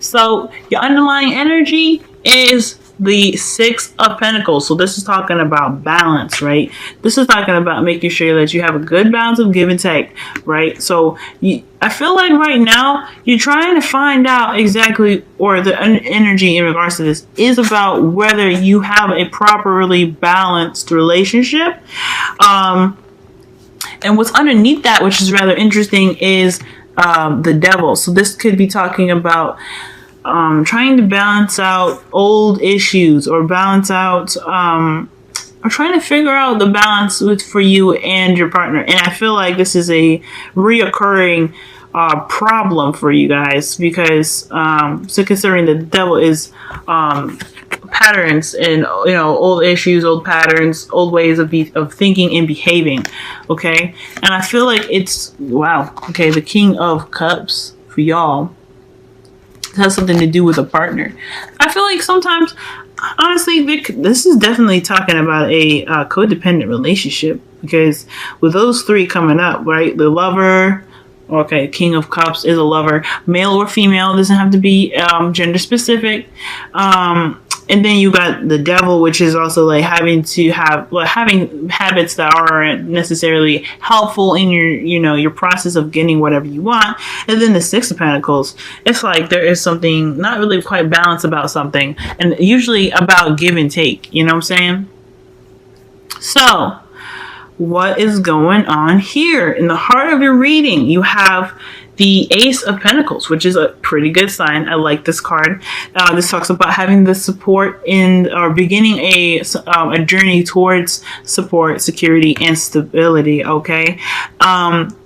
So your underlying energy is the Six of Pentacles. So this is talking about balance, right? This is talking about making sure that you have a good balance of give and take, right? So I feel like right now you're trying to find out exactly, or the energy in regards to this is about whether you have a properly balanced relationship. And what's underneath that, which is rather interesting, is the Devil. So this could be talking about trying to balance out old issues, or balance out, or trying to figure out the balance for you and your partner. And I feel like this is a reoccurring problem for you guys, because so considering the Devil is patterns and old issues, old patterns, old ways of thinking and behaving. Okay, and I feel like it's the King of Cups for y'all has something to do with a partner. I feel like sometimes, honestly, this is definitely talking about a codependent relationship, because with those three coming up, right, the Lover. Okay, King of Cups is a lover, male or female. It doesn't have to be gender specific. And then you got the Devil, which is also like having habits that aren't necessarily helpful in your process of getting whatever you want. And then the Six of Pentacles, it's like there is something not really quite balanced about something, and usually about give and take. You know what I'm saying? So, what is going on here? In the heart of your reading, you have the Ace of Pentacles, which is a pretty good sign. I like this card. This talks about having the support or beginning a journey towards support, security, and stability. Okay,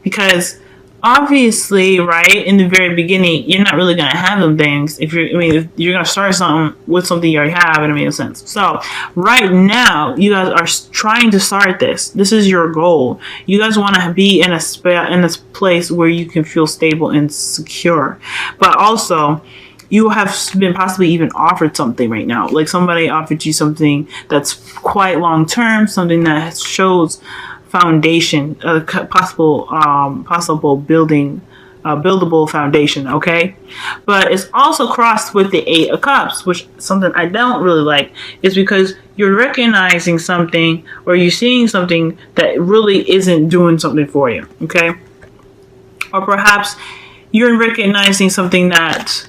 because obviously, right in the very beginning, you're not really gonna have them things. If you're gonna start something with something you already have, it makes sense. So right now, you guys are trying to start this. This is your goal. You guys want to be in this place where you can feel stable and secure, but also you have been possibly even offered something right now. Like somebody offered you something that's quite long term, something that shows foundation, possible buildable foundation. Okay, but it's also crossed with the Eight of Cups, which something I don't really like, is because you're recognizing something, or you're seeing something that really isn't doing something for you. Okay, or perhaps you're recognizing something that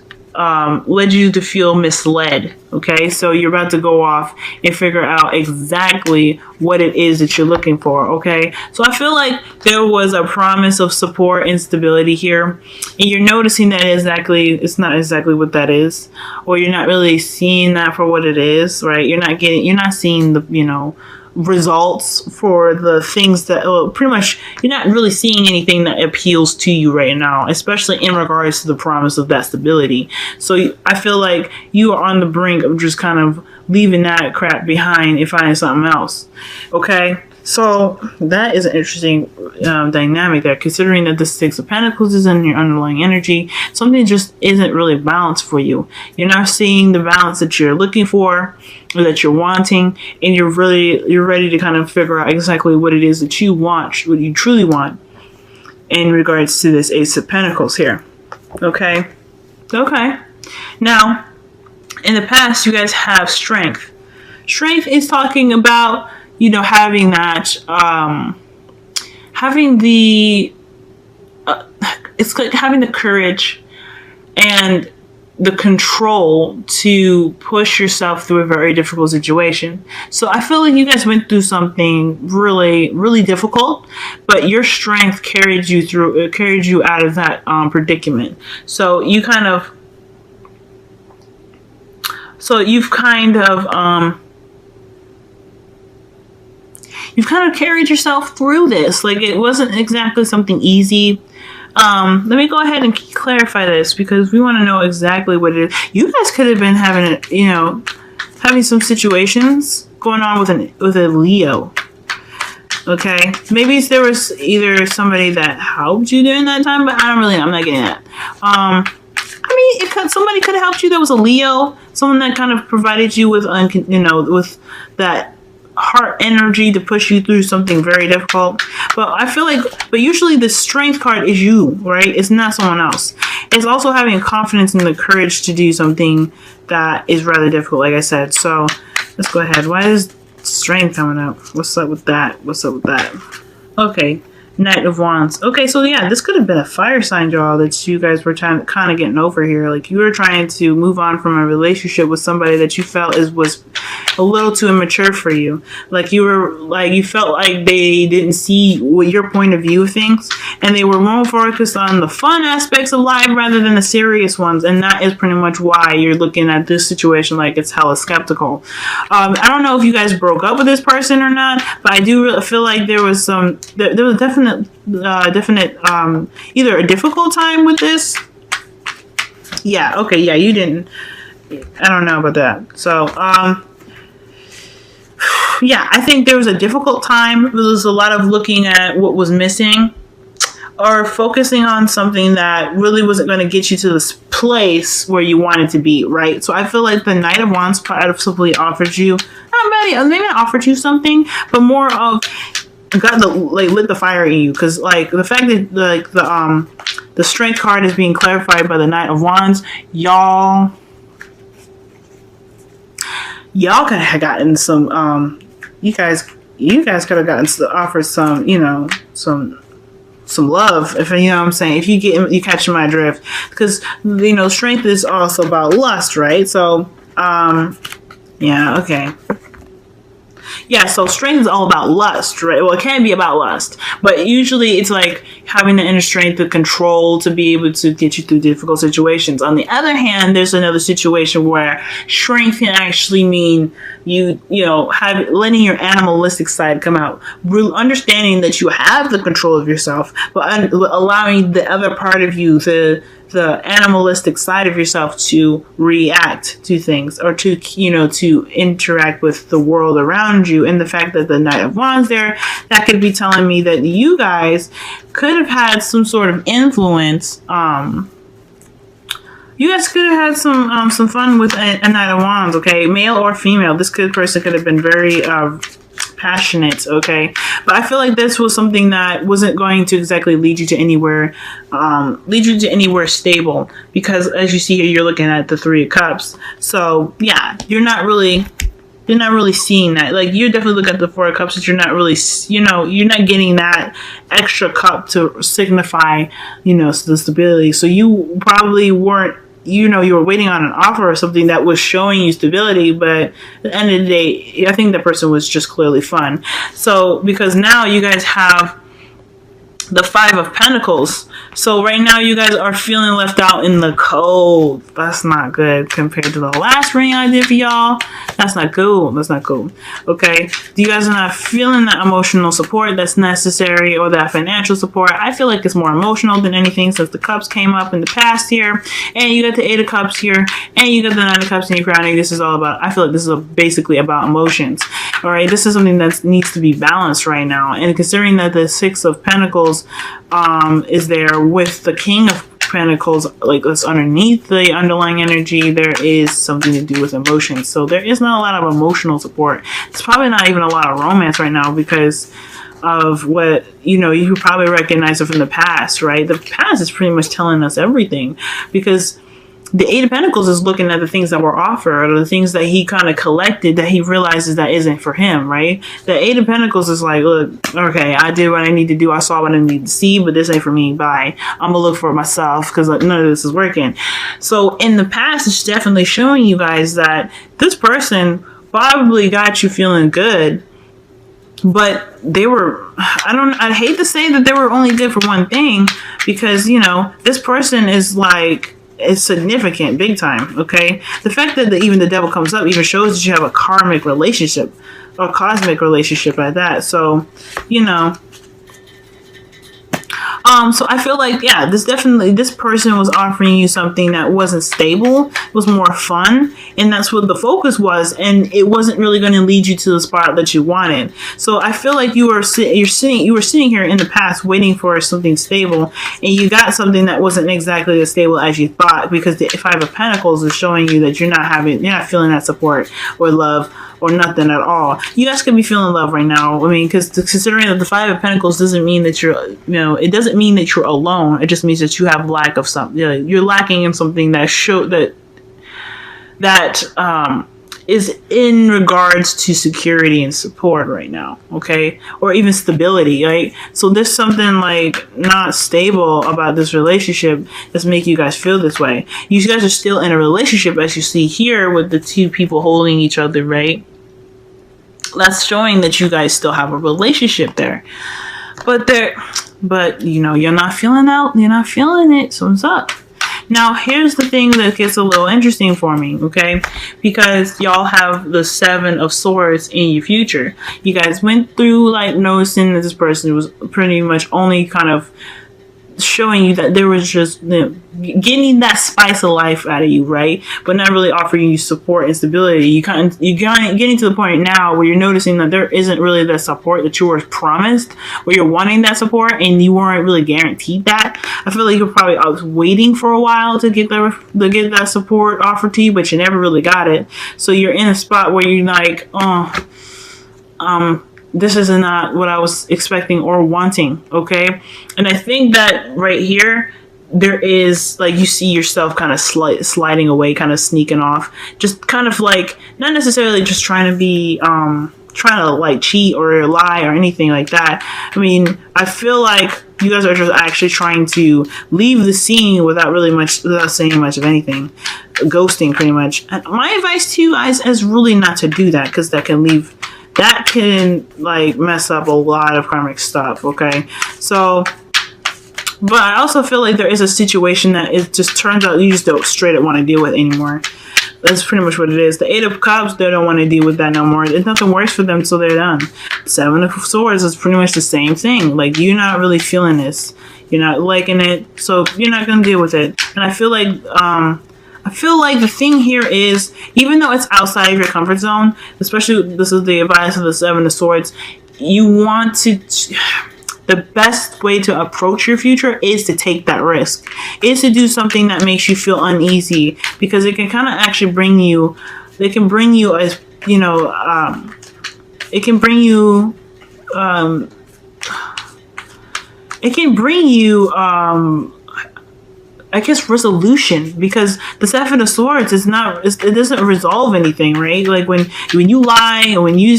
led you to feel misled. Okay, so you're about to go off and figure out exactly what it is that you're looking for. Okay, so I feel like there was a promise of support and stability here, and you're noticing that it's not exactly what that is, or you're not really seeing that for what it is. Right, you're not seeing the results for the things that pretty much you're not really seeing anything that appeals to you right now, especially in regards to the promise of that stability. So I feel like you are on the brink of just kind of leaving that crap behind and finding something else. Okay, so that is an interesting dynamic there, considering that the Six of Pentacles is in your underlying energy. Something just isn't really balanced for you. You're not seeing the balance that you're looking for, or that you're wanting, and you're ready to kind of figure out exactly what it is that you want, what you truly want, in regards to this Ace of Pentacles here. Okay. Now, in the past, you guys have Strength. Strength is talking about having that, it's like having the courage and the control to push yourself through a very difficult situation. So I feel like you guys went through something really, really difficult, but your strength carried you out of that predicament. So you've kind of carried yourself through this. Like, it wasn't exactly something easy. Let me go ahead and clarify this, because we want to know exactly what it is. You guys could have been having some situations going on with a Leo. Okay, maybe there was either somebody that helped you during that time, but I'm not getting that. Somebody could have helped you that was a Leo, someone that kind of provided you with with that heart energy to push you through something very difficult. But I feel like, but usually the strength card is you, right? It's not someone else. It's also having confidence and the courage to do something that is rather difficult, like I said. So let's go ahead. Why is strength coming up? What's up with that? What's up with that? Okay. Knight of Wands. Okay, so yeah, this could have been a fire sign, y'all, that you guys were kind of getting over here. Like, you were trying to move on from a relationship with somebody that you felt was a little too immature for you. Like, you felt like they didn't see your point of view of things, and they were more focused on the fun aspects of life rather than the serious ones. And that is pretty much why you're looking at this situation like it's hella skeptical. I don't know if you guys broke up with this person or not, but I do feel like there was definite either a difficult time with this. Yeah, okay, yeah, you didn't. I don't know about that. So, yeah, I think there was a difficult time. There was a lot of looking at what was missing or focusing on something that really wasn't going to get you to this place where you wanted to be, right? So I feel like the Knight of Wands possibly offered you, maybe not offered you something, but more of lit the fire in you, because like the fact that the strength card is being clarified by the Knight of Wands, y'all could have gotten some you guys could have gotten offered some, some love, if you know what I'm saying, if you catch my drift, because strength is also about lust, right? So yeah, okay. Yeah, so strength is all about lust, right? Well, it can be about lust, but usually it's like having the inner strength, the control to be able to get you through difficult situations. On the other hand, there's another situation where strength can actually mean letting your animalistic side come out, understanding that you have the control of yourself, but allowing the other part of you, the animalistic side of yourself, to react to things, or to interact with the world around you. And the fact that the Knight of Wands there, that could be telling me that you guys could have had some sort of influence. You guys could have had some fun with a Knight of Wands, okay? Male or female, this person could have been very passionate, okay? But I feel like this was something that wasn't going to exactly lead you to anywhere stable, because as you see here, you're looking at the Three of Cups. So yeah, you're not really seeing that. Like, you're definitely looking at the Four of Cups, but you're not really, you're not getting that extra cup to signify, the stability. So you probably weren't, you were waiting on an offer or something that was showing you stability, but at the end of the day, I think that person was just clearly fun. So, because now you guys have the Five of Pentacles. So right now you guys are feeling left out in the cold. That's not good compared to the last reading I did for y'all. That's not cool. That's not cool. Okay. You guys are not feeling that emotional support that's necessary, or that financial support. I feel like it's more emotional than anything, since the Cups came up in the past here. And you got the Eight of Cups here. And you got the Nine of Cups in your crowning. This is all about, I feel like this is basically about emotions. All right. This is something that needs to be balanced right now. And considering that the Six of Pentacles is there with the King of Pentacles, like that's underneath the underlying energy, there is something to do with emotions. So there is not a lot of emotional support. It's probably not even a lot of romance right now, because of what you probably recognize it from the past, right? The past is pretty much telling us everything, because the Eight of Pentacles is looking at the things that were offered, or the things that he kind of collected that he realizes that isn't for him, right? The Eight of Pentacles is like, look, okay, I did what I need to do. I saw what I need to see, but this ain't for me. Bye. I'm going to look for it myself, because none of this is working. So in the past, it's definitely showing you guys that this person probably got you feeling good, but they were, I'd hate to say that they were only good for one thing, because, this person is like, it's significant, big time, okay? The fact that even the Devil comes up even shows that you have a karmic relationship, or cosmic relationship at that. So, so I feel like, yeah, this person was offering you something that wasn't stable. It was more fun, and that's what the focus was, and it wasn't really going to lead you to the spot that you wanted. So I feel like you were sitting here in the past waiting for something stable, and you got something that wasn't exactly as stable as you thought, because the Five of Pentacles is showing you that you're not feeling that support or love or nothing at all. You guys could be feeling love right now. I mean, because considering that the Five of Pentacles doesn't mean that you're, it doesn't mean that you're alone. It just means that you have lack of something. You're lacking in something that is in regards to security and support right now, okay? Or even stability, right? So there's something like not stable about this relationship that's making you guys feel this way. You guys are still in a relationship, as you see here, with the two people holding each other, right? That's showing that you guys still have a relationship there. But you're not feeling out, you're not feeling it, so what's up? Now, here's the thing that gets a little interesting for me, okay? Because y'all have the Seven of Swords in your future. You guys went through, like, noticing that this person was pretty much only kind of showing you that there was just getting that spice of life out of you, right? But not really offering you support and stability. You're getting to the point now where you're noticing that there isn't really that support that you were promised, where you're wanting that support and you weren't really guaranteed that. I feel like you're probably waiting for a while to get that support offered to you, but you never really got it. So you're in a spot where you're like, this is not what I was expecting or wanting, okay? And I think that right here, there is, like, you see yourself kind of sliding away, kind of sneaking off. Just kind of like, not necessarily just trying to be, trying to, like, cheat or lie or anything like that. I mean, I feel like you guys are just actually trying to leave the scene without saying much of anything. Ghosting, pretty much. And my advice to you guys is really not to do that, because that can like mess up a lot of karmic stuff, okay? So, but I also feel like there is a situation that it just turns out you just don't straight up want to deal with anymore. That's pretty much what it is. The Eight of Cups, they don't want to deal with that no more. It's nothing worse for them, so they're done. Seven of Swords is pretty much the same thing. Like, you're not really feeling this. You're not liking it, so you're not going to deal with it. And I feel like the thing here is, even though it's outside of your comfort zone, especially this is the advice of the Seven of Swords, you want to, the best way to approach your future is to take that risk, is to do something that makes you feel uneasy, because it can kind of actually bring you, it can bring you as, it can bring you, I guess resolution, because the Seven of Swords is not, it doesn't resolve anything, right? Like when you lie, or when you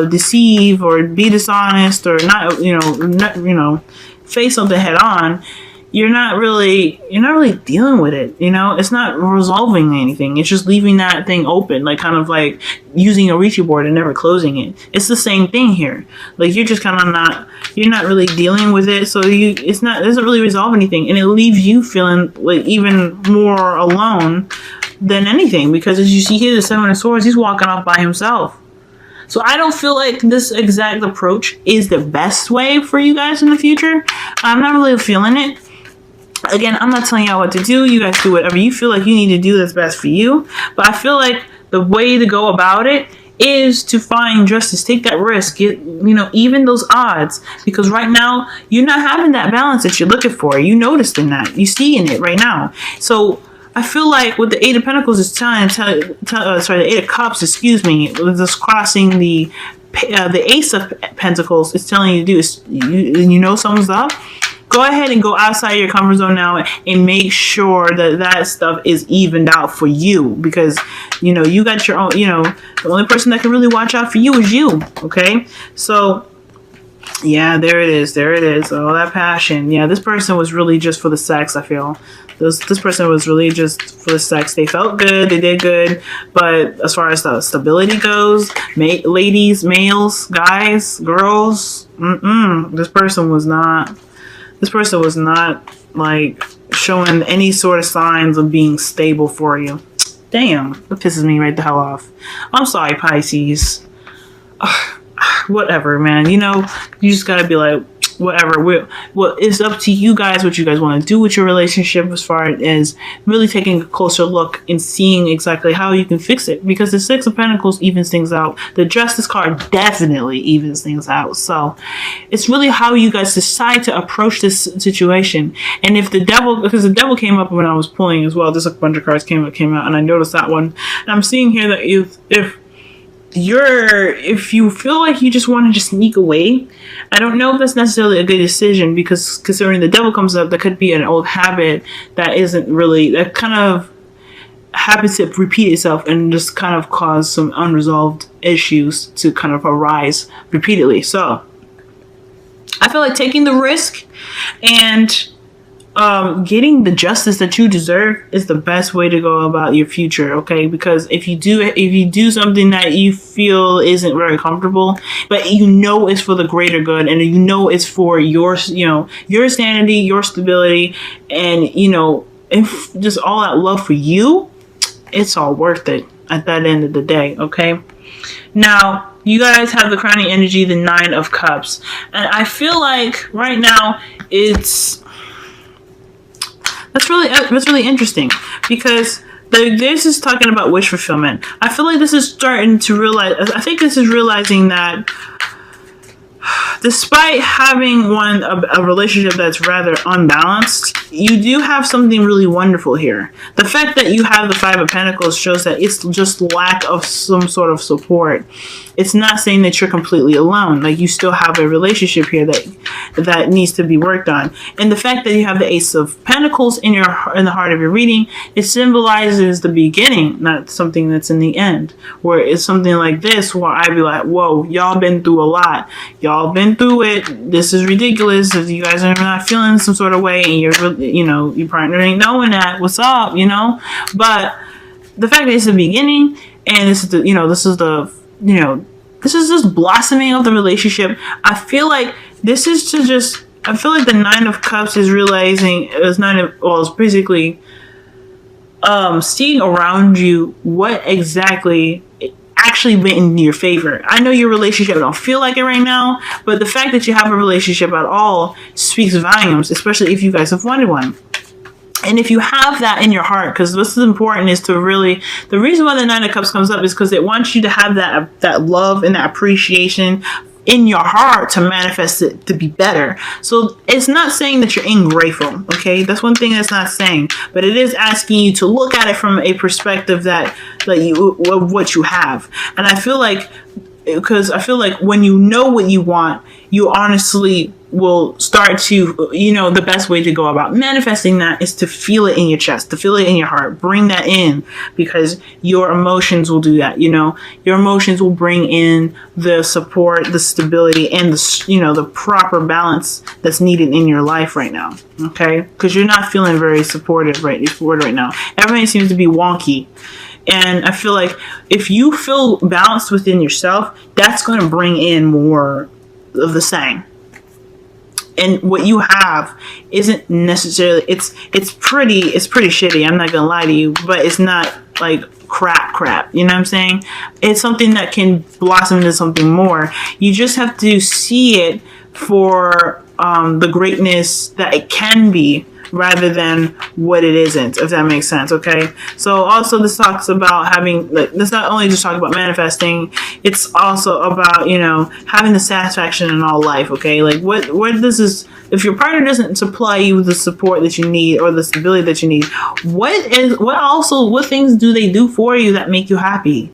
deceive or be dishonest, or not face something head on, you're not really dealing with it. It's not resolving anything. It's just leaving that thing open, like kind of like using a Ouija board and never closing it. It's the same thing here. Like, you're just kind of you're not really dealing with it, so it doesn't really resolve anything, and it leaves you feeling like even more alone than anything, because as you see here, the Seven of Swords, he's walking off by himself. So I don't feel like this exact approach is the best way for you guys in the future. I'm not really feeling it. Again, I'm not telling y'all what to do. You guys do whatever you feel like you need to do that's best for you. But I feel like the way to go about it is to find justice. Take that risk. Get, even those odds. Because right now, you're not having that balance that you're looking for. You noticed in that. You see in it right now. So I feel like what the Eight of Pentacles is the Eight of Cups, excuse me, just crossing the Ace of Pentacles is telling you to do is, someone's up. Go ahead and go outside your comfort zone now and make sure that stuff is evened out for you, because you got your own. The only person that can really watch out for you is you. Okay, so yeah, there it is. All that passion. Yeah, this person was really just for the sex. I feel this person was really just for the sex. They felt good. They did good. But as far as the stability goes, ladies, males, guys, girls, this person was not. This person was not, like, showing any sort of signs of being stable for you. Damn, that pisses me right the hell off. I'm sorry, Pisces. Whatever, man. You just gotta be like, whatever. Well, it's up to you guys what you guys want to do with your relationship, as far as really taking a closer look and seeing exactly how you can fix it, because the Six of Pentacles evens things out. The Justice card definitely evens things out. So it's really how you guys decide to approach this situation. And if the Devil, because the Devil came up when I was pulling as well, just a bunch of cards came out, and I noticed that one. And I'm seeing here that if if you feel like you just want to just sneak away, I don't know if that's necessarily a good decision, because considering the devil comes up, that could be an old habit that isn't really, that kind of happens to repeat itself and just kind of cause some unresolved issues to kind of arise repeatedly. So I feel like taking the risk and getting the justice that you deserve is the best way to go about your future. Okay, because if you do something that you feel isn't very comfortable, but you know it's for the greater good, and you know it's for your your sanity, your stability, and if just all that love for you, it's all worth it at that end of the day. Okay, now you guys have the crowning energy, the Nine of Cups, and I feel like right now that's really interesting, because this is talking about wish fulfillment. I feel like this is starting to realize. I think this is realizing that despite having a relationship that's rather unbalanced, you do have something really wonderful here. The fact that you have the Five of Pentacles shows that it's just lack of some sort of support. It's not saying that you're completely alone. Like, you still have a relationship here that needs to be worked on. And the fact that you have the Ace of Pentacles in the heart of your reading, it symbolizes the beginning, not something that's in the end. Where it's something like this, where I'd be like, whoa, y'all been through a lot. Y'all been through it. This is ridiculous. If you guys are not feeling some sort of way, and your partner ain't knowing that, what's up, But the fact that it's the beginning, and this is just blossoming of the relationship. I feel like this is I feel like the Nine of Cups is realizing, it's basically seeing around you what exactly actually went in your favor. I know your relationship don't feel like it right now, but the fact that you have a relationship at all speaks volumes, especially if you guys have wanted one. And if you have that in your heart, because what's important is to really, the reason why the Nine of Cups comes up is because it wants you to have that love and that appreciation in your heart to manifest it to be better. So it's not saying that you're ungrateful, okay? That's one thing that's not saying, but it is asking you to look at it from a perspective of what you have. And I feel like, because I feel like when you know what you want, you honestly will start to, the best way to go about manifesting that is to feel it in your chest, to feel it in your heart, bring that in, because your emotions will do that. Your emotions will bring in the support, the stability, and the proper balance that's needed in your life right now. Okay, because you're not feeling very supported right now. Everything seems to be wonky. And I feel like if you feel balanced within yourself, that's going to bring in more of the same. And what you have isn't necessarily, it's pretty shitty. I'm not going to lie to you, but it's not like crap. You know what I'm saying? It's something that can blossom into something more. You just have to see it for the greatness that it can be, rather than what it isn't, if that makes sense. Okay, so also this talks about having, this not only just talk about manifesting, it's also about having the satisfaction in all life. Okay, like what this is, if your partner doesn't supply you with the support that you need or the stability that you need, what things do they do for you that make you happy?